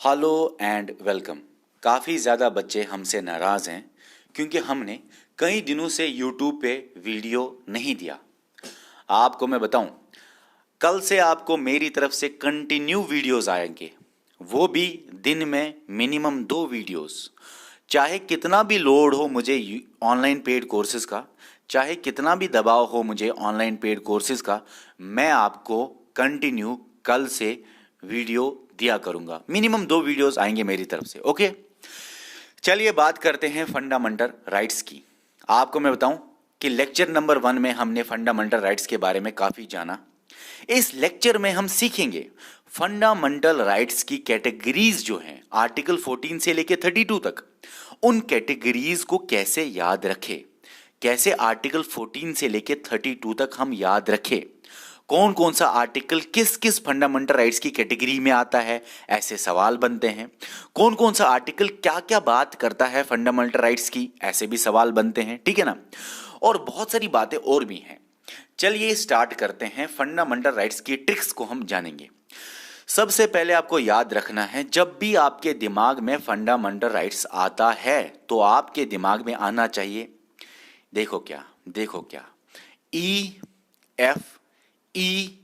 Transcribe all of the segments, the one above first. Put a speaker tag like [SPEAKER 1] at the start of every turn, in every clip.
[SPEAKER 1] Hello and welcome. काफ़ी ज़्यादा बच्चे हमसे नाराज़ हैं क्योंकि हमने कई दिनों से यूट्यूब पे वीडियो नहीं दिया। आपको मैं बताऊं, कल से आपको मेरी तरफ से कंटिन्यू वीडियोस आएंगे, वो भी दिन में मिनिमम 2 वीडियोस। चाहे कितना भी लोड हो मुझे ऑनलाइन पेड कोर्सेज का, चाहे कितना भी दबाव हो मुझे ऑनलाइन पेड कोर्सेज का, मैं आपको कंटिन्यू कल से वीडियो दिया करूंगा। मिनिमम 2 वीडियोस आएंगे मेरी तरफ से। ओके, चलिए बात करते हैं फंडामेंटल राइट्स की। आपको मैं बताऊं कि लेक्चर नंबर 1 में हमने फंडामेंटल राइट्स के बारे में काफ़ी जाना। इस लेक्चर में हम सीखेंगे फंडामेंटल राइट्स की कैटेगरीज जो हैं आर्टिकल 14 से लेकर 32 तक, उन कैटेगरीज को कैसे याद रखें, कैसे आर्टिकल 14 से लेकर 32 तक हम याद रखें, कौन कौन सा आर्टिकल किस किस फंडामेंटल राइट्स की कैटेगरी में आता है, ऐसे सवाल बनते हैं। कौन कौन सा आर्टिकल क्या क्या बात करता है फंडामेंटल राइट्स की, ऐसे भी सवाल बनते हैं। ठीक है ना, और बहुत सारी बातें और भी हैं। चलिए स्टार्ट करते हैं। फंडामेंटल राइट्स की ट्रिक्स को हम जानेंगे। सबसे पहले आपको याद रखना है, जब भी आपके दिमाग में फंडामेंटल राइट्स आता है तो आपके दिमाग में आना चाहिए, देखो क्या, ई एफ ई,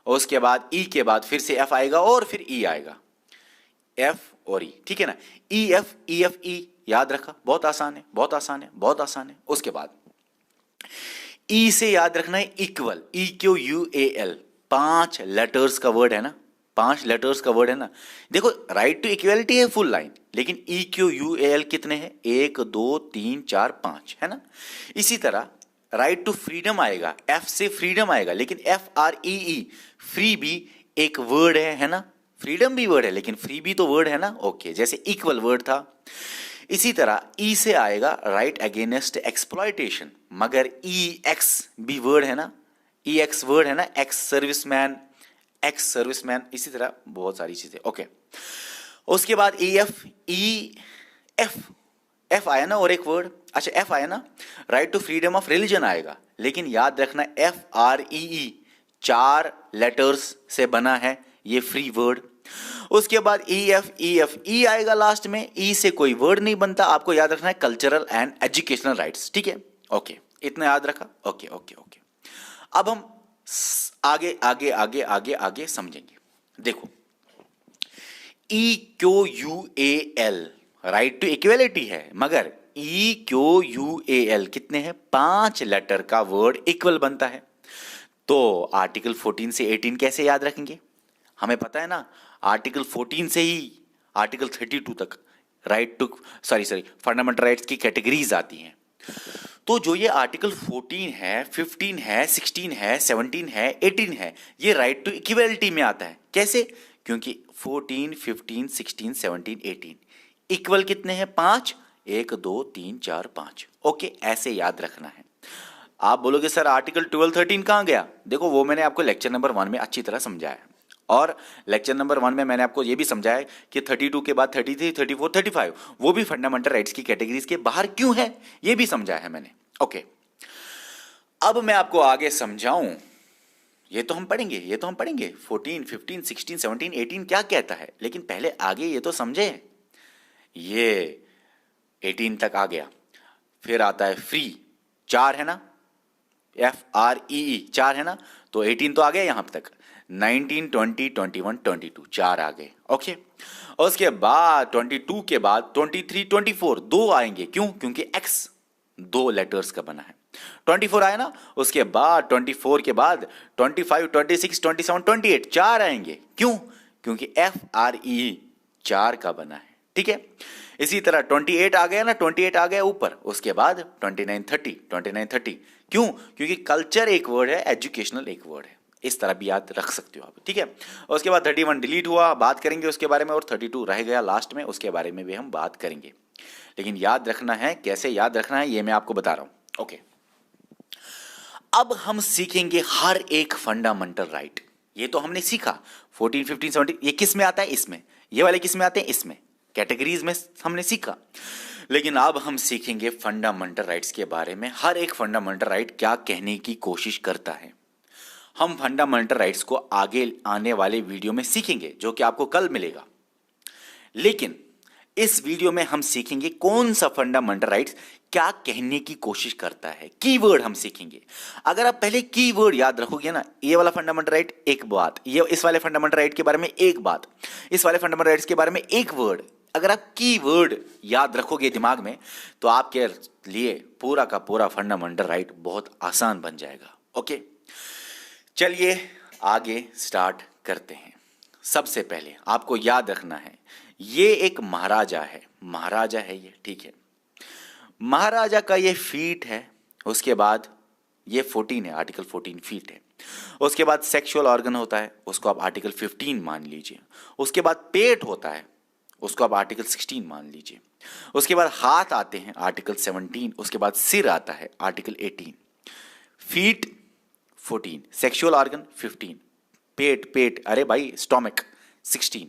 [SPEAKER 1] और उसके बाद ई के बाद फिर से एफ आएगा और फिर ई आएगा, एफ और ई। ठीक है ना, ई एफ ई, याद रखा, बहुत आसान है, बहुत आसान है, बहुत आसान है। उसके बाद ई से याद रखना है equal, E Q U A L, 5 letters का वर्ड है ना, 5 लेटर्स का वर्ड है ना। देखो, राइट टू इक्वलिटी है फुल लाइन, लेकिन ई क्यू यू ए एल कितने हैं, 1 2 3 4 5 है ना। इसी तरह राइट टू फ्रीडम आएगा, एफ से फ्रीडम आएगा, लेकिन एफ आर ई ई, फ्री भी एक वर्ड है ना, फ्रीडम भी वर्ड है लेकिन फ्री भी तो वर्ड है ना। ओके, जैसे इक्वल वर्ड था। इसी तरह ई से आएगा राइट अगेंस्ट एक्सप्लॉयटेशन, मगर ई एक्स भी वर्ड है ना, ई एक्स वर्ड है ना, एक्स सर्विसमैन, इसी तरह बहुत सारी चीजें। ओके, उसके बाद ई एफ आया ना, और एक वर्ड, अच्छा एफ आया ना, right to freedom of religion आएगा, लेकिन याद रखना F R E E 4 letters से बना है, ये फ्री वर्ड। उसके बाद ई एफ ई आएगा लास्ट में, ई से कोई वर्ड नहीं बनता। आपको याद रखना है कल्चरल एंड एजुकेशनल राइट्स। ठीक है, ओके, इतना याद रखा। ओके ओके ओके, अब हम आगे आगे आगे आगे आगे समझेंगे। देखो, E Q U A L right to equality है, मगर E Q U A L कितने हैं, 5 लेटर का वर्ड इक्वल बनता है। तो आर्टिकल 14 से 18 कैसे याद रखेंगे, हमें पता है ना, आर्टिकल 14 से ही आर्टिकल 32 तक राइट टू फंडामेंटल राइट्स की कैटेगरीज आती हैं। तो जो ये आर्टिकल 14 है, 15 है, 16 है, 17 है, 18 है, ये राइट टू इक्वलिटी में आता है। कैसे, क्योंकि 14, 15, 16, 17, 18 इक्वल कितने हैं, 5, 1 2 3 4 5। ओके, ऐसे याद रखना है। आप बोलोगे सर आर्टिकल 12, 13 कहाँ गया, देखो वो मैंने आपको लेक्चर नंबर 1 में अच्छी तरह समझाया, और लेक्चर नंबर 1 में मैंने आपको ये भी समझाया कि 32 के बाद 33, 34, 35 वो भी फंडामेंटल राइट्स की कैटेगरीज के बाहर क्यों है, ये भी समझाया है मैंने। ओके, अब मैं आपको आगे समझाऊं, ये तो हम पढ़ेंगे 14, 15, 16, 17, 18 क्या कहता है, लेकिन पहले आगे ये तो समझे। ये 18 तक आ गया, फिर आता है फ्री, 4 है ना, एफ आर ई ई 4 है ना, तो 18 तो आ गया यहां तक। 19, 20, 21, 22 4 आ गए। ओके, और उसके बाद 22 के बाद 23, 24 2 आएंगे, क्यों, क्योंकि एक्स 2 लेटर्स का बना है। 24 आया ना, उसके बाद 24 के बाद 25, 26, 27, 28 4 आएंगे, क्यों, क्योंकि एफ आर ई 4 का बना है। ठीक है, इसी तरह 28 आ गया ना, 28 आ गया ऊपर, उसके बाद 29, 30, 29, 30, क्यों, क्योंकि कल्चर एक वर्ड है, एजुकेशनल एक वर्ड है। इस तरह भी याद रख सकते हो आप। ठीक है, और उसके बाद 31 डिलीट हुआ, बात करेंगे उसके बारे में, और 32 रह गया लास्ट में, उसके बारे में भी हम बात करेंगे। लेकिन याद रखना है, कैसे याद रखना है ये मैं आपको बता रहा हूं। ओके, अब हम सीखेंगे हर एक फंडामेंटल राइट। ये तो हमने सीखा 14, 15, 17 ये किस में आता है, इसमें, ये वाले किस में आते हैं, इसमें, कैटेगरीज में हमने सीखा। लेकिन अब हम सीखेंगे फंडामेंटल राइट्स के बारे में, हर एक फंडामेंटल राइट क्या कहने की कोशिश करता है। हम फंडामेंटल राइट्स को आगे आने वाले वीडियो में सीखेंगे, जो कि आपको कल मिलेगा। लेकिन इस वीडियो में हम सीखेंगे कौन सा फंडामेंटल राइट्स क्या कहने की कोशिश करता है, कीवर्ड हम सीखेंगे। अगर आप पहले कीवर्ड याद रखोगे ना, ये वाला फंडामेंटल राइट एक बात, ये इस वाले फंडामेंटल राइट के बारे में एक बात, इस वाले फंडामेंटल राइट्स के बारे में एक वर्ड, अगर आप कीवर्ड याद रखोगे दिमाग में तो आपके लिए पूरा का पूरा फंडामेंटल राइट बहुत आसान बन जाएगा। ओके, चलिए आगे स्टार्ट करते हैं। सबसे पहले आपको याद रखना है ये एक महाराजा है, महाराजा है ये, ठीक है। महाराजा का ये फीट है, उसके बाद ये 14 है, आर्टिकल 14 फीट है। उसके बाद सेक्सुअल ऑर्गन होता है, उसको आप आर्टिकल 15 मान लीजिए। उसके बाद पेट होता है, उसको आप आर्टिकल 16 मान लीजिए। उसके बाद हाथ आते हैं, आर्टिकल 17। उसके बाद सिर आता है, आर्टिकल 18। फीट 14, सेक्सुअल ऑर्गन 15, पेट अरे भाई स्टोमक 16,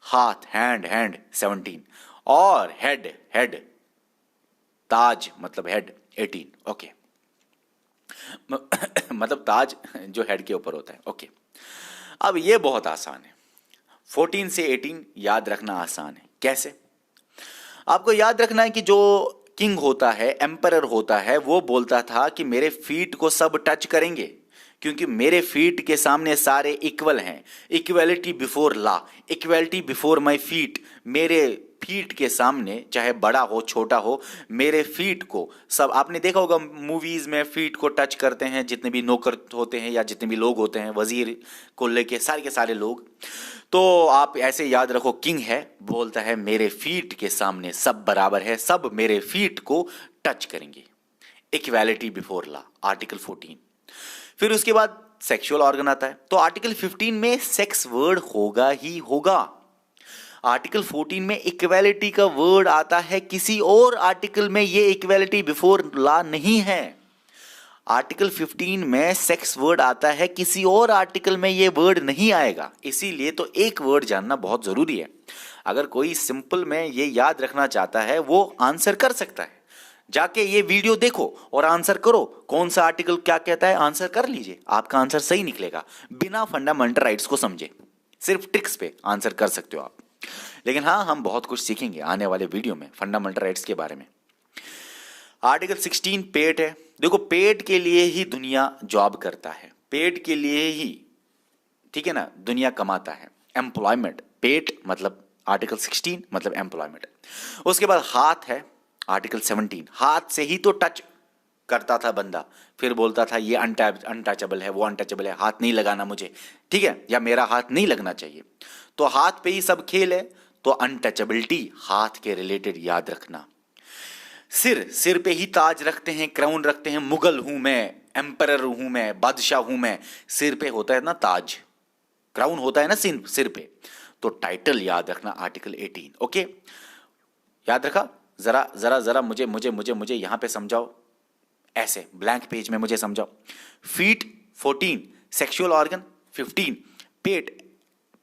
[SPEAKER 1] हाथ हैंड 17 और हेड ताज मतलब हेड 18। ओके मतलब ताज जो हेड के ऊपर होता है। ओके, अब ये बहुत आसान है, 14 से 18 याद रखना आसान है। कैसे? आपको याद रखना है कि जो किंग होता है, एम्परर होता है, वो बोलता था कि मेरे फीट को सब टच करेंगे क्योंकि मेरे फीट के सामने सारे इक्वल हैं। Equality before law, equality before my feet. मेरे फीट के सामने चाहे बड़ा हो छोटा हो, मेरे फीट को सब, आपने देखा होगा मूवीज में फीट को टच करते हैं जितने भी नौकर होते हैं या जितने भी लोग होते हैं, वजीर को लेके सारे के सारे लोग। तो आप ऐसे याद रखो, किंग है, बोलता है मेरे फीट के सामने सब बराबर है, सब मेरे फीट को टच करेंगे। Equality before law, article 14। फिर उसके बाद सेक्सुअल ऑर्गन आता है, तो आर्टिकल 15 में सेक्स वर्ड होगा ही होगा। आर्टिकल 14 में इक्वालिटी का वर्ड आता है, किसी और आर्टिकल में ये इक्वालिटी बिफोर लॉ नहीं है। आर्टिकल 15 में सेक्स वर्ड आता है, किसी और आर्टिकल में ये वर्ड नहीं आएगा। इसीलिए तो एक वर्ड जानना बहुत जरूरी है। अगर कोई सिंपल में ये याद रखना चाहता है वो आंसर कर सकता है, जाके ये वीडियो देखो और आंसर करो, कौन सा आर्टिकल क्या कहता है, आंसर कर लीजिए, आपका आंसर सही निकलेगा बिना फंडामेंटल राइट्स को समझे। सिर्फ ट्रिक्स पे आंसर कर सकते हो आप। लेकिन हाँ, हम बहुत कुछ सीखेंगे आने वाले वीडियो में फंडामेंटल राइट्स के बारे में। आर्टिकल 16 पेट है। देखो, पेट के लिए ही दुनिया जॉब करता है, पेट के लिए ही, ठीक है ना, दुनिया कमाता है। एम्प्लॉयमेंट, पेट मतलब आर्टिकल 16 मतलब एम्प्लॉयमेंट। उसके बाद हाथ है, आर्टिकल 17। हाथ से ही तो टच करता था बंदा, फिर बोलता था ये अनटचेबल है, वो अनटचेबल है, हाथ नहीं लगाना मुझे, ठीक है, या मेरा हाथ नहीं लगना चाहिए। तो हाथ पे ही सब खेल है, तो अनटचेबिलिटी हाथ के रिलेटेड याद रखना। सिर पे ही ताज रखते हैं, क्राउन रखते हैं। मुगल हूं मैं, एम्परर हूं मैं, बादशाह हूं मैं, सिर पे होता है ना ताज, क्राउन होता है ना सिर पे, तो टाइटल याद रखना, आर्टिकल 18। ओके, याद रखा? जरा जरा जरा मुझे मुझे मुझे मुझे यहां पे समझाओ, ऐसे ब्लैंक पेज में मुझे समझाओ। फीट 14, सेक्सुअल ऑर्गन 15,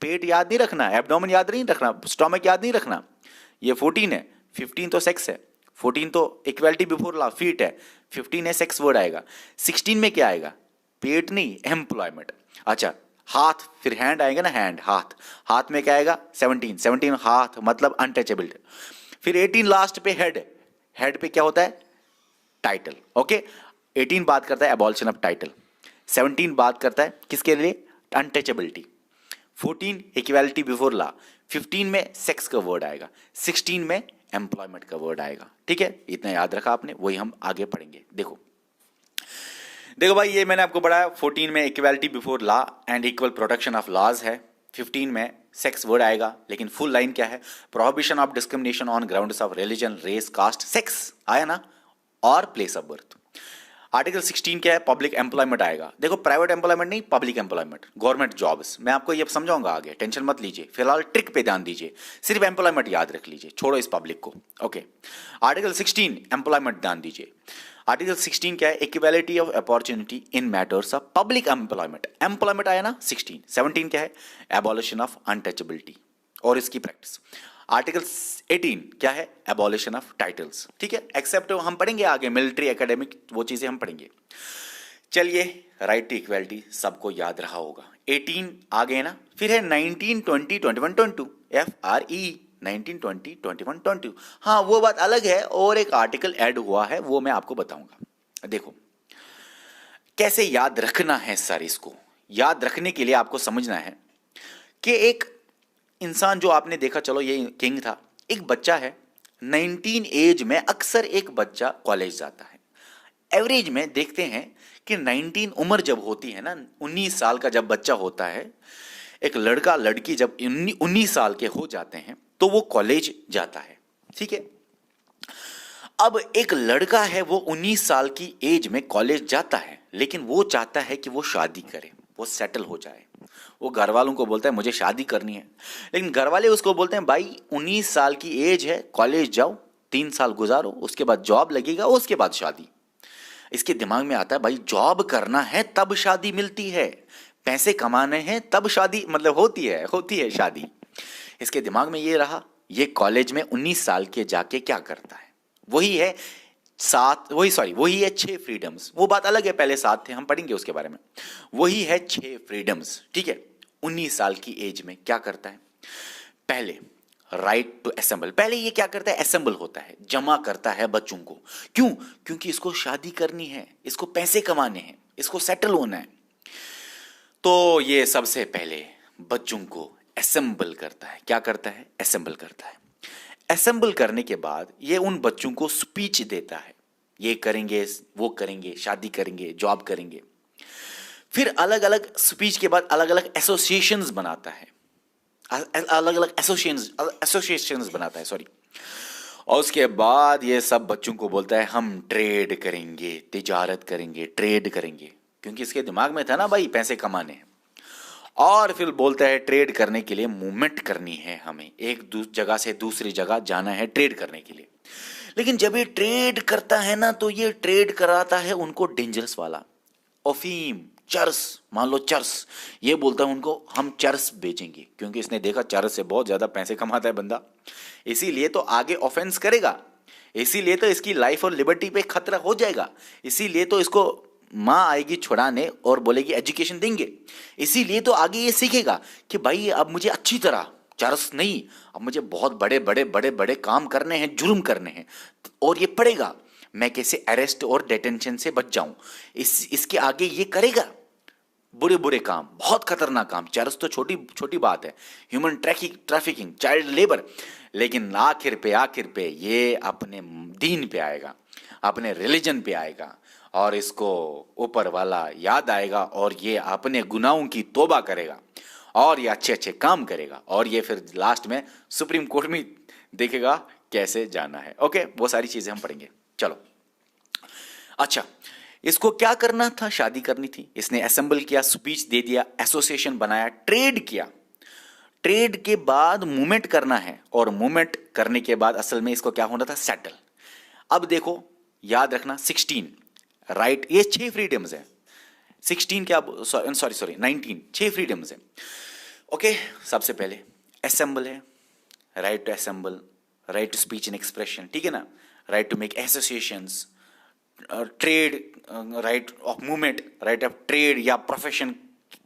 [SPEAKER 1] पेट याद नहीं रखना, एब्डोमेन याद नहीं रखना, स्टोमक याद नहीं रखना, ये 14 है। 15 तो सेक्स है, 14 तो इक्वालिटी बिफोर लॉ, फीट है, 15 है सेक्स वर्ड आएगा। 16 में क्या आएगा? पेट नहीं, एम्प्लॉयमेंट। अच्छा, हाथ, फिर हैंड आएगा ना, हाथ में क्या आएगा? 17 हाथ मतलब अनटचेबल। फिर 18 लास्ट पे हेड पे क्या होता है? टाइटल। ओके, 18 बात करता है एबॉलिशन ऑफ टाइटल, 17 बात करता है किसके लिए? अनटचेबिलिटी। 14 इक्वालिटी बिफोर लॉ, 15 में सेक्स का वर्ड आएगा, 16 में एम्प्लॉयमेंट का वर्ड आएगा। ठीक है, इतना याद रखा आपने, वही हम आगे पढ़ेंगे। देखो भाई, ये मैंने आपको पढ़ाया। 14 में equality before law and equal protection of laws है, 15 में सेक्स वर्ड आएगा, लेकिन फुल लाइन क्या है? Prohibition of discrimination on grounds of religion, race, caste, sex आया ना, और प्लेस ऑफ बर्थ। आर्टिकल 16 क्या है? पब्लिक एम्प्लॉयमेंट आएगा। देखो, प्राइवेट एम्प्लॉयमेंट नहीं, पब्लिक एम्प्लॉयमेंट, गवर्नमेंट जॉब्स। मैं आपको ये समझाऊंगा आगे, टेंशन मत लीजिए, फिलहाल ट्रिक पे ध्यान दीजिए, सिर्फ एम्प्लॉयमेंट याद रख लीजिए, छोड़ो इस पब्लिक को। ओके, आर्टिकल 16 एम्प्लॉयमेंट ध्यान दीजिए। आर्टिकल 16 क्या है? Equality of opportunity in matters of public employment, employment आया ना 16। 17 क्या है? एबॉलिशन ऑफ अनटचेबिलिटी और इसकी प्रैक्टिस। आर्टिकल 18 क्या है? Abolition of titles. ठीक है, एक्सेप्ट हम पढ़ेंगे आगे, मिलिट्री, एकेडमिक, वो चीजें हम पढ़ेंगे। चलिए, राइट टू इक्वालिटी सबको याद रहा होगा। 18 आ गए ना, फिर है 19, 20, 21, 22, FRE, 19, 20, 21, 22। हाँ, वो बात अलग है और एक आर्टिकल ऐड हुआ है, वो मैं आपको बताऊंगा। देखो कैसे याद रखना है सर, इसको याद रखने के लिए आपको समझना है कि एक इंसान जो आपने देखा, चलो ये किंग था, एक बच्चा है 19 एज में, अक्सर एक बच्चा कॉलेज जाता है। एवरेज में देखते हैं कि 19 उम्र जब होती है ना, 19 साल का जब बच्चा होता है, एक लड़का लड़की जब 19 साल के हो जाते हैं तो वो कॉलेज जाता है, ठीक है। अब एक लड़का है, वो 19 साल की एज में कॉलेज जाता है, लेकिन वो चाहता है कि वो शादी करे, वो सेटल हो जाए। वो घर वालों को बोलता है मुझे शादी करनी है, लेकिन घर वाले उसको बोलते हैं भाई 19 साल की एज है, कॉलेज जाओ, 3 साल गुजारो, उसके बाद जॉब लगेगा, उसके बाद शादी। इसके दिमाग में आता है भाई जॉब करना है तब शादी मिलती है, पैसे कमाने हैं तब शादी मतलब होती है शादी। इसके दिमाग में ये रहा। ये कॉलेज में 19 साल के जाके क्या करता है, वही है वही है 6 फ्रीडम्स। वो बात अलग है, पहले 7 थे, हम पढ़ेंगे उसके बारे में। वही है 6 फ्रीडम्स, ठीक है। 19 साल की एज में क्या करता है, पहले राइट टू असेंबल। पहले ये क्या करता है, असेंबल होता है, जमा करता है बच्चों को। क्यों? क्योंकि इसको शादी करनी है, इसको पैसे कमाने हैं, इसको सेटल होना है। तो ये सबसे पहले बच्चों को असेंबल करता है। क्या करता है, असेंबल करता है। असेंबल करने के बाद ये उन बच्चों को स्पीच देता है, ये करेंगे, वो करेंगे, शादी करेंगे, जॉब करेंगे। फिर अलग अलग स्पीच के बाद अलग अलग एसोसिएशंस बनाता है, अलग अलग एसोसिएशंस बनाता है, सॉरी। और उसके बाद ये सब बच्चों को बोलता है हम ट्रेड करेंगे, तिजारत करेंगे, ट्रेड करेंगे, क्योंकि इसके दिमाग में था ना भाई पैसे कमाने हैं। और फिर बोलता है ट्रेड करने के लिए मूवमेंट करनी है, हमें एक जगह से दूसरी जगह जाना है ट्रेड करने के लिए। लेकिन जब ये ट्रेड करता है ना, तो ये ट्रेड कराता है उनको डेंजरस वाला, अफीम, चरस। मान लो चरस, ये बोलता है उनको हम चरस बेचेंगे, क्योंकि इसने देखा चरस से बहुत ज्यादा पैसे कमाता है बंदा, इसीलिए तो आगे ऑफेंस करेगा, इसीलिए तो इसकी लाइफ और लिबर्टी पे खतरा हो जाएगा, इसीलिए तो इसको माँ आएगी छुड़ाने और बोलेगी एजुकेशन देंगे, इसीलिए तो आगे ये सीखेगा कि भाई अब मुझे अच्छी तरह चरस नहीं, अब मुझे बहुत बड़े बड़े बड़े बड़े काम करने हैं, जुर्म करने हैं, और ये पढ़ेगा मैं कैसे अरेस्ट और डिटेंशन से बच जाऊं। इसके आगे ये करेगा बुरे बुरे काम, बहुत खतरनाक काम। चरस तो छोटी छोटी बात है, ह्यूमन ट्रैफिकिंग, चाइल्ड लेबर, लेकिन आखिर पे ये अपने दीन पे आएगा, अपने रिलीजन पे आएगा, और इसको ऊपर वाला याद आएगा, और ये अपने गुनाहों की तौबा करेगा, और ये अच्छे अच्छे काम करेगा, और ये फिर लास्ट में सुप्रीम कोर्ट में देखेगा कैसे जाना है। ओके, वो सारी चीजें हम पढ़ेंगे। चलो, अच्छा, इसको क्या करना था, शादी करनी थी। इसने असेंबल किया, स्पीच दे दिया, एसोसिएशन बनाया, ट्रेड किया। ट्रेड के बाद मूवमेंट करना है, और मूवमेंट करने के बाद असल में इसको क्या होना था, सेटल। अब देखो, याद रखना 16 राइट, ये 6 फ्रीडम्स है। 16 क्या, सॉरी 19, 6 फ्रीडम्स है। ओके, सबसे पहले असेंबल है, right to assemble, right to speech and expression, ठीक है ना, right to make associations, trade, right of movement, right of trade या प्रोफेशन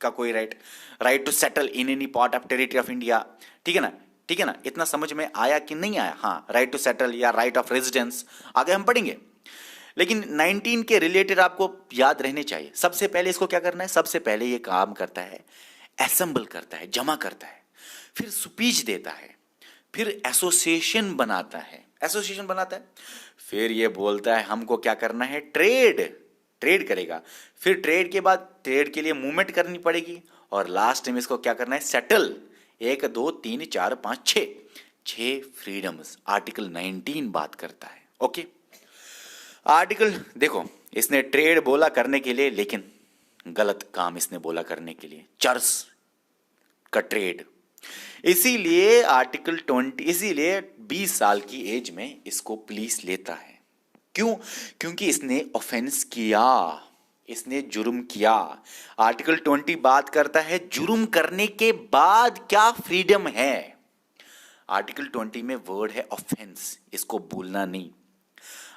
[SPEAKER 1] का कोई right, right to settle in any part of territory of India, ठीक है ना, ठीक है ना। इतना समझ में आया कि नहीं आया? हाँ, राइट टू सेटल या राइट ऑफ रेजिडेंस आगे हम पढ़ेंगे, लेकिन 19 के रिलेटेड आपको याद रहने चाहिए। सबसे पहले इसको क्या करना है, सबसे पहले ये काम करता है, असेंबल करता है, जमा करता है, फिर स्पीच देता है, फिर एसोसिएशन बनाता है, फिर ये बोलता है हमको क्या करना है, ट्रेड करेगा, फिर ट्रेड के बाद ट्रेड के लिए मूवमेंट करनी पड़ेगी, और लास्ट में इसको क्या करना है, सेटल। 1 2 3 4 5 6 फ्रीडम्स आर्टिकल 19 बात करता है। ओके, आर्टिकल देखो, इसने ट्रेड बोला करने के लिए, लेकिन गलत काम इसने बोला करने के लिए, चर्च का ट्रेड। इसीलिए आर्टिकल 20, इसीलिए 20 साल की एज में इसको पुलिस लेता है। क्यों? क्योंकि इसने ऑफेंस किया, इसने जुर्म किया। आर्टिकल 20 बात करता है जुर्म करने के बाद क्या फ्रीडम है। आर्टिकल 20 में वर्ड है ऑफेंस, इसको भूलना नहीं।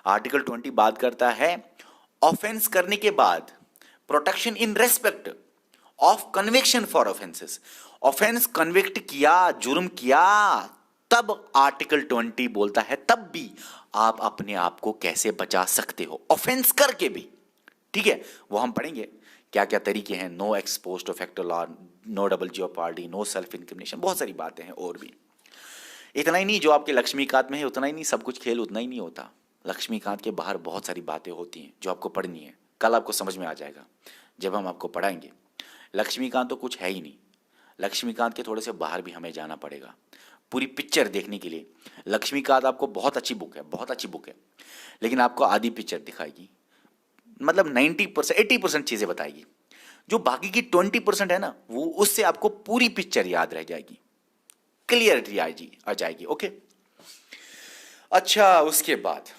[SPEAKER 1] आर्टिकल 20 बात करता है ऑफेंस करने के बाद protection in respect of conviction for offences. Offence convict किया, जुर्म किया, तब आर्टिकल 20 बोलता है तब भी आप अपने आप को कैसे बचा सकते हो ऑफेंस करके भी, ठीक है, वो हम पढ़ेंगे क्या क्या तरीके हैं। No expose to factor law, no double jeopardy, no self incrimination, बहुत सारी बातें हैं और भी। इतना ही नहीं जो आपके लक्ष्मीकांत में है उतना ही नहीं, सब कुछ खेल उतना ही नहीं होता। लक्ष्मीकांत के बाहर बहुत सारी बातें होती हैं जो आपको पढ़नी है। कल आपको समझ में आ जाएगा जब हम आपको पढ़ाएंगे। लक्ष्मीकांत तो कुछ है ही नहीं, लक्ष्मीकांत के थोड़े से बाहर भी हमें जाना पड़ेगा पूरी पिक्चर देखने के लिए। लक्ष्मीकांत आपको बहुत अच्छी बुक है, बहुत अच्छी बुक है, लेकिन आपको आधी पिक्चर दिखाएगी, मतलब 90% 80% चीजें बताएगी। जो बाकी की 20% है ना, वो उससे आपको पूरी पिक्चर याद रह जाएगी, क्लियरिटी आ जाएगी। ओके, अच्छा उसके बाद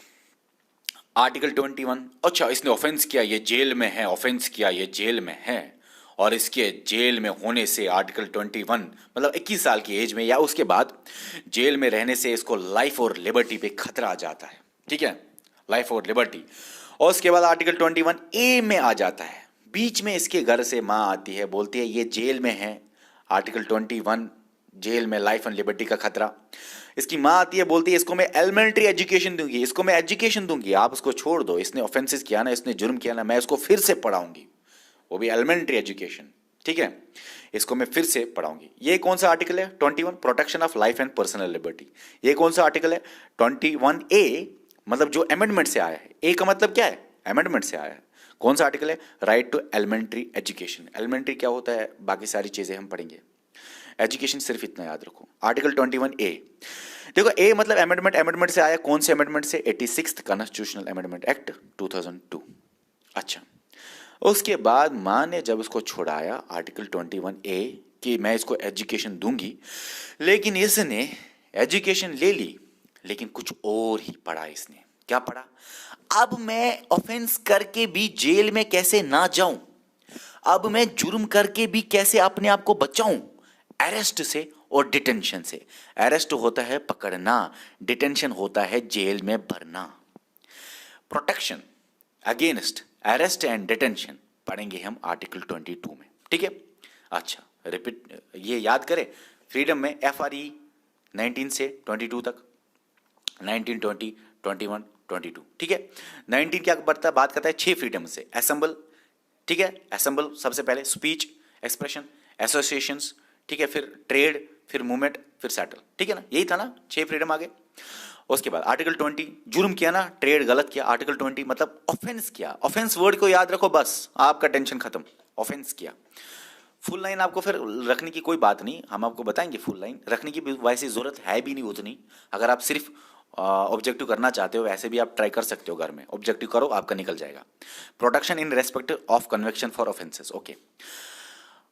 [SPEAKER 1] आर्टिकल 21, अच्छा इसने ऑफेंस किया, ये जेल में है, ऑफेंस किया, ये जेल में है, और इसके जेल में होने से आर्टिकल 21 मतलब 21 साल की एज में या उसके बाद जेल में रहने से इसको लाइफ और लिबर्टी पे खतरा आ जाता है, ठीक है, लाइफ और लिबर्टी। और उसके बाद आर्टिकल 21 ए में आ जाता है, बीच में इसके घर से माँ आती है, बोलती है ये जेल में है, आर्टिकल 21 जेल में लाइफ एंड लिबर्टी का खतरा। इसकी माँ आती है, बोलती है इसको मैं एलिमेंट्री एजुकेशन दूंगी, इसको मैं एजुकेशन दूंगी, आप उसको छोड़ दो, इसने ऑफेंसेस किया ना, इसने जुर्म किया ना, मैं इसको फिर से पढ़ाऊंगी, वो भी एलिमेंट्री एजुकेशन, ठीक है, इसको मैं फिर से पढ़ाऊंगी। ये कौन सा आर्टिकल है? 21, protection of life and personal liberty. ये कौन सा आर्टिकल है? 21 ए, मतलब जो अमेंडमेंट से आया है। ए का मतलब क्या है? अमेंडमेंट से आया है। कौन सा आर्टिकल है? Right to elementary education. Elementary क्या होता है बाकी सारी चीजें हम पढ़ेंगे, एजुकेशन सिर्फ इतना याद रखो। आर्टिकल 21 ए, देखो ए मतलब अमेंडमेंट, अमेंडमेंट से आया, कौन से अमेंडमेंट से? 86th constitutional amendment act 2002। अच्छा, उसके बाद माँ ने जब उसको छुड़ाया आर्टिकल 21 ए कि मैं इसको एजुकेशन दूंगी, लेकिन इसने एजुकेशन ले ली, लेकिन कुछ और ही पढ़ा इसने। क्या पढ़ा? अब मैं ऑफेंस करके भी जेल में कैसे ना जाऊं, अब मैं जुर्म करके भी कैसे अपने आप को बचाऊं अरेस्ट से और डिटेंशन से। अरेस्ट होता है पकड़ना, डिटेंशन होता है जेल में भरना। Protection against arrest and detention पढ़ेंगे हम आर्टिकल 22 में, ठीक है। अच्छा रिपीट, ये याद करें, फ्रीडम में FRE 19 से 22 तक, 19, 20, 21, 22, ठीक है। 19 क्या बढ़ता बात करता है? 6 फ्रीडम से। असेंबल, ठीक है, असेंबल सबसे पहले, स्पीच, एक्सप्रेशन, एसोसिएशंस, ठीक है, फिर ट्रेड, फिर मूवमेंट, फिर सेटल, ठीक है ना, यही था ना, 6 फ्रीडम आ गए। उसके बाद आर्टिकल 20, जुर्म किया ना, ट्रेड गलत किया, आर्टिकल 20 मतलब ऑफेंस किया। ऑफेंस वर्ड को याद रखो, बस आपका टेंशन खत्म, ऑफेंस किया। फुल लाइन आपको फिर रखने की कोई बात नहीं, हम आपको बताएंगे फुल लाइन रखने की वैसे जरूरत है भी नहीं उतनी। अगर आप सिर्फ ऑब्जेक्टिव करना चाहते हो वैसे भी आप ट्राई कर सकते हो, घर में ऑब्जेक्टिव करो, आपका निकल जाएगा। Protection in respect of conviction for offences, okay.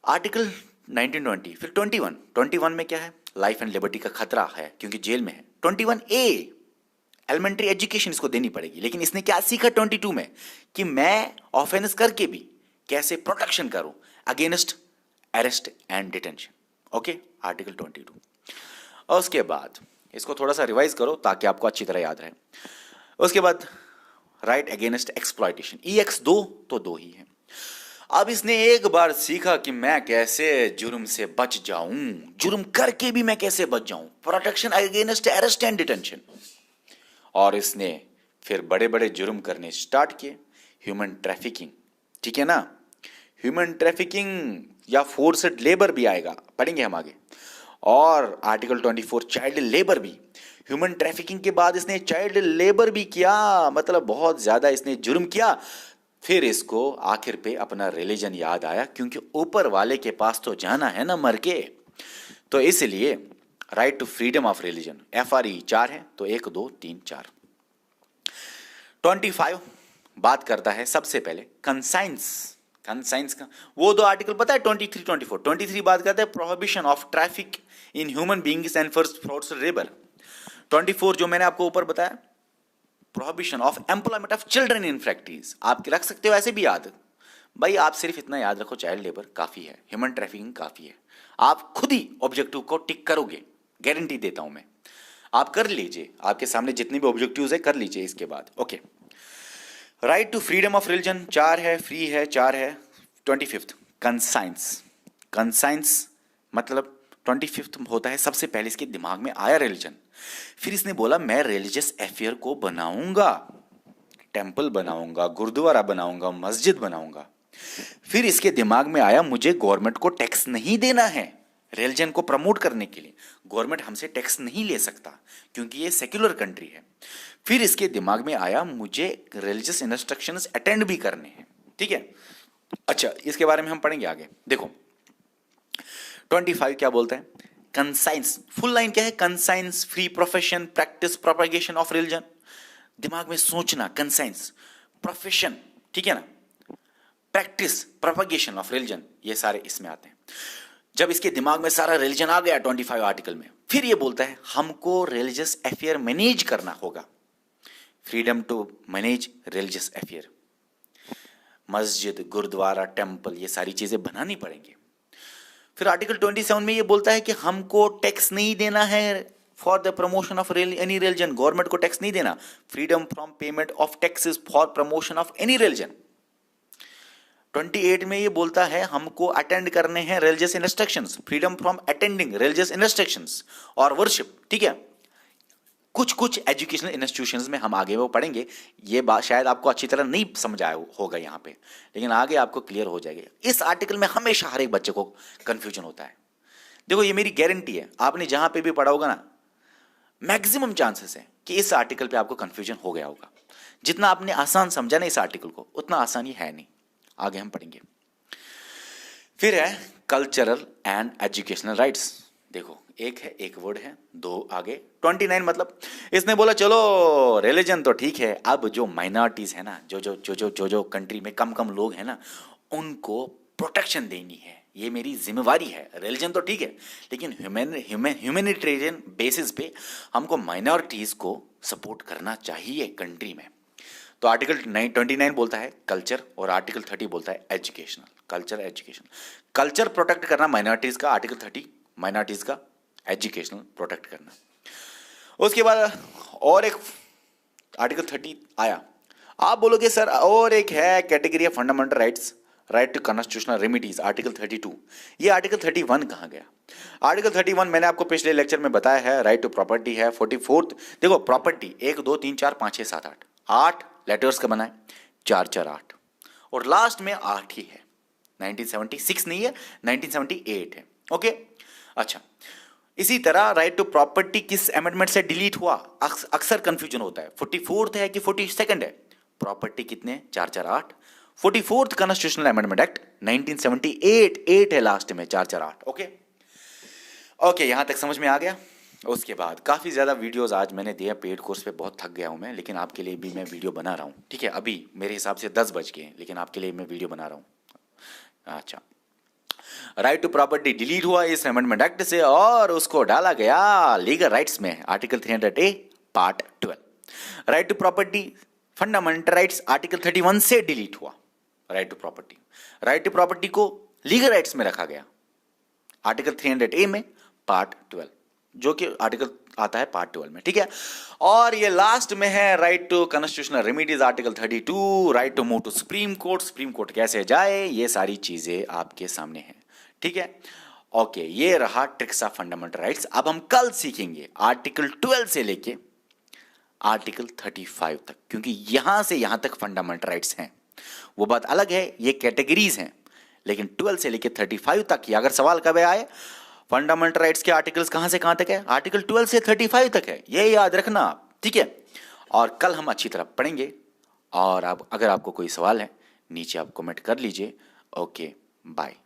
[SPEAKER 1] Article 1920, फिर 21 में क्या है? लाइफ एंड लिबर्टी का खतरा है क्योंकि जेल में है। 21 ए एलिमेंट्री एजुकेशन इसको देनी पड़ेगी, लेकिन इसने क्या सीखा 22 में? कि मैं ऑफेंस करके भी कैसे प्रोटेक्शन करूं against arrest and detention, okay, article 22। और उसके बाद इसको थोड़ा सा रिवाइज करो ताकि आपको अच्छी तरह याद रहे। उसके बाद राइट अगेंस्ट एक्सप्लॉयटेशन, EX 2 तो 2 ही है। अब इसने एक बार सीखा कि मैं कैसे जुर्म से बच जाऊं, जुर्म करके भी मैं कैसे बच जाऊं, protection against arrest and detention. और इसने फिर बड़े बड़े जुर्म करने स्टार्ट किए, ह्यूमन ट्रैफिकिंग, ठीक है ना, ह्यूमन ट्रैफिकिंग या फोर्स्ड लेबर भी आएगा, पढ़ेंगे हम आगे। और आर्टिकल 24 चाइल्ड लेबर भी, ह्यूमन ट्रैफिकिंग के बाद इसने चाइल्ड लेबर भी किया, मतलब बहुत ज्यादा इसने जुर्म किया। फिर इसको आखिर पे अपना रिलीजन याद आया, क्योंकि ऊपर वाले के पास तो जाना है ना मर के, तो इसलिए right to freedom of religion, FRE 4 है, तो 1, 2, 3, 4। 25 बात करता है सबसे पहले कंसाइंस का, वो 2 आर्टिकल पता है, 23, 24। 23 बात करता है prohibition of traffic in human beings and forced labour. 24 जो मैंने आपको ऊपर बताया, prohibition of employment of children in factories. आप रख सकते हो ऐसे भी याद, भाई आप सिर्फ इतना याद रखो, चाइल्ड लेबर काफी है, ह्यूमन ट्रैफिकिंग काफी है। आप खुद ही ऑब्जेक्टिव को टिक करोगे, गारंटी देता हूं मैं, आप कर लीजिए, आपके सामने जितने भी ऑब्जेक्टिव्स है कर लीजिए इसके बाद, okay. Right to freedom of religion 4 है, फ्री है 4 है। 25 कंसाइंस मतलब 25 होता है, सबसे पहले इसके दिमाग में आया रिलीजन। फिर इसने बोला मैं रिलीजियस अफेयर को बनाऊंगा, टेंपल बनाऊंगा, गुरुद्वारा बनाऊंगा, मस्जिद बनाऊंगा। फिर इसके दिमाग में आया मुझे गवर्नमेंट को टैक्स नहीं देना है, रिलीजन को प्रमोट करने के लिए गवर्नमेंट हमसे टैक्स नहीं ले सकता क्योंकि ये सेक्युलर कंट्री है। फिर इसके दिमाग में आया मुझे रिलीजियस इंस्ट्रक्शंस अटेंड भी करने हैं, ठीक है। अच्छा, इसके बारे में हम पढ़ेंगे आगे। देखो 25 क्या बोलता है, कंसाइंस, फुल लाइन क्या है, conscience free profession practice propagation of religion. दिमाग में सोचना, कंसाइंस, प्रोफेशन, ठीक है ना, प्रैक्टिस प्रोपेगेशन ऑफ रिलीजन, ये सारे इसमें आते हैं। जब इसके दिमाग में सारा रिलीजन आ गया 25 आर्टिकल में, फिर ये बोलता है हमको रिलीजियस अफेयर मैनेज करना होगा, freedom to manage religious affair, मस्जिद, गुरुद्वारा, टेंपल, ये सारी चीजें बनानी पड़ेंगी। फिर आर्टिकल 27 में ये बोलता है कि हमको टैक्स नहीं देना है for the promotion of any religion, government को टैक्स नहीं देना, freedom from payment of taxes for promotion of any religion. 28 में ये बोलता है हमको अटेंड करने हैं religious instructions, freedom from attending religious instructions और वर्शिप, ठीक है। कुछ एजुकेशनल इंस्टीट्यूशंस में हम आगे वो पढ़ेंगे, ये बात शायद आपको अच्छी तरह नहीं समझ आया होगा यहाँ पे, लेकिन आगे आपको क्लियर हो जाएगी। इस आर्टिकल में हमेशा हर एक बच्चे को कंफ्यूजन होता है। देखो ये मेरी गारंटी है, आपने जहां पे भी पढ़ा होगा ना, मैक्सिमम चांसेस है कि इस आर्टिकल पे आपको कंफ्यूजन हो गया होगा। जितना आपने आसान समझा ना इस आर्टिकल को, उतना आसान ही है नहीं। आगे हम पढ़ेंगे। फिर है कल्चरल एंड एजुकेशनल राइट्स। देखो एक है, एक वर्ड है, दो आगे 29 मतलब इसने बोला चलो रिलीजन तो ठीक है, अब जो माइनॉरिटीज है ना, जो कंट्री में कम लोग हैं ना, उनको प्रोटेक्शन देनी है, ये मेरी जिम्मेवारी है। रिलीजन तो ठीक है, लेकिन ह्यूमैनिटेरियन बेसिस पे हमको माइनॉरिटीज को सपोर्ट करना चाहिए कंट्री में। तो आर्टिकल 29 बोलता है कल्चर और आर्टिकल 30 बोलता है educational, culture education. Culture protect करना माइनॉरिटीज का, आर्टिकल 30 माइनॉरिटीज का, एजुकेशनल प्रोटेक्ट करना। उसके बाद और एक आर्टिकल 30 आया। आप बोलोगे सर और एक है category of fundamental rights, right to constitutional remedies, article 32। ये आर्टिकल 31 कहाँ गया? आर्टिकल 31 मैंने आपको पिछले लेक्चर में बताया है, राइट टू प्रॉपर्टी है। 44 देखो प्रॉपर्टी 1 2 3 4 5 6 7 8 8 लेटर्स का बना है, 4 4 8 और लास्ट में 8 ही है। 1976 नहीं है, 1978 है। ओके अच्छा, इसी तरह राइट टू प्रॉपर्टी किस अमेंडमेंट से डिलीट हुआ? अक्सर कंफ्यूजन होता है, 44th है कि 42nd है। प्रॉपर्टी कितने? 4 4 8। 44th कॉन्स्टिट्यूशनल अमेंडमेंट एक्ट 1978, 8 है लास्ट में, 4 4 8। ओके ओके, यहां तक समझ में आ गया। उसके बाद काफ़ी ज़्यादा वीडियोस आज मैंने दिया, पेड कोर्स पे बहुत थक गया हूं मैं, लेकिन आपके लिए भी मैं वीडियो बना रहा हूं, ठीक है। अभी मेरे हिसाब से 10 बज गए, लेकिन आपके लिए मैं वीडियो बना रहा हूं। अच्छा, राइट टू प्रॉपर्टी डिलीट हुआ इस अमेंडमेंट एक्ट से और उसको डाला गया लीगल राइट्स में, article 300A part 12। Right to property fundamental rights article 31 से डिलीट हुआ। Right to property, right to property को लीगल राइट्स में रखा गया आर्टिकल 300A में पार्ट 12, जो कि आर्टिकल आता है पार्ट 12 में, ठीक है। और ये लास्ट में है right to constitutional remedies article 32, right to move to supreme court, supreme court कैसे जाए, ये सारी चीजें आपके सामने हैं, ठीक है। ओके, ये रहा ट्रिक्स ऑफ फंडामेंटल राइट्स। अब हम कल सीखेंगे आर्टिकल 12 से लेके आर्टिकल 35 तक, क्योंकि यहां से यहां तक फंडामेंटल राइट्स हैं। वो बात अलग है, ये कैटेगरीज हैं, लेकिन 12 से लेके 35 तक, या अगर सवाल कब आए फंडामेंटल राइट्स के आर्टिकल्स कहां से कहां तक है, आर्टिकल 12 से 35 तक है, ये याद रखना आप, ठीक है। और कल हम अच्छी तरह पढ़ेंगे। और अब अगर आपको कोई सवाल है नीचे आप कमेंट कर लीजिए। Okay bye.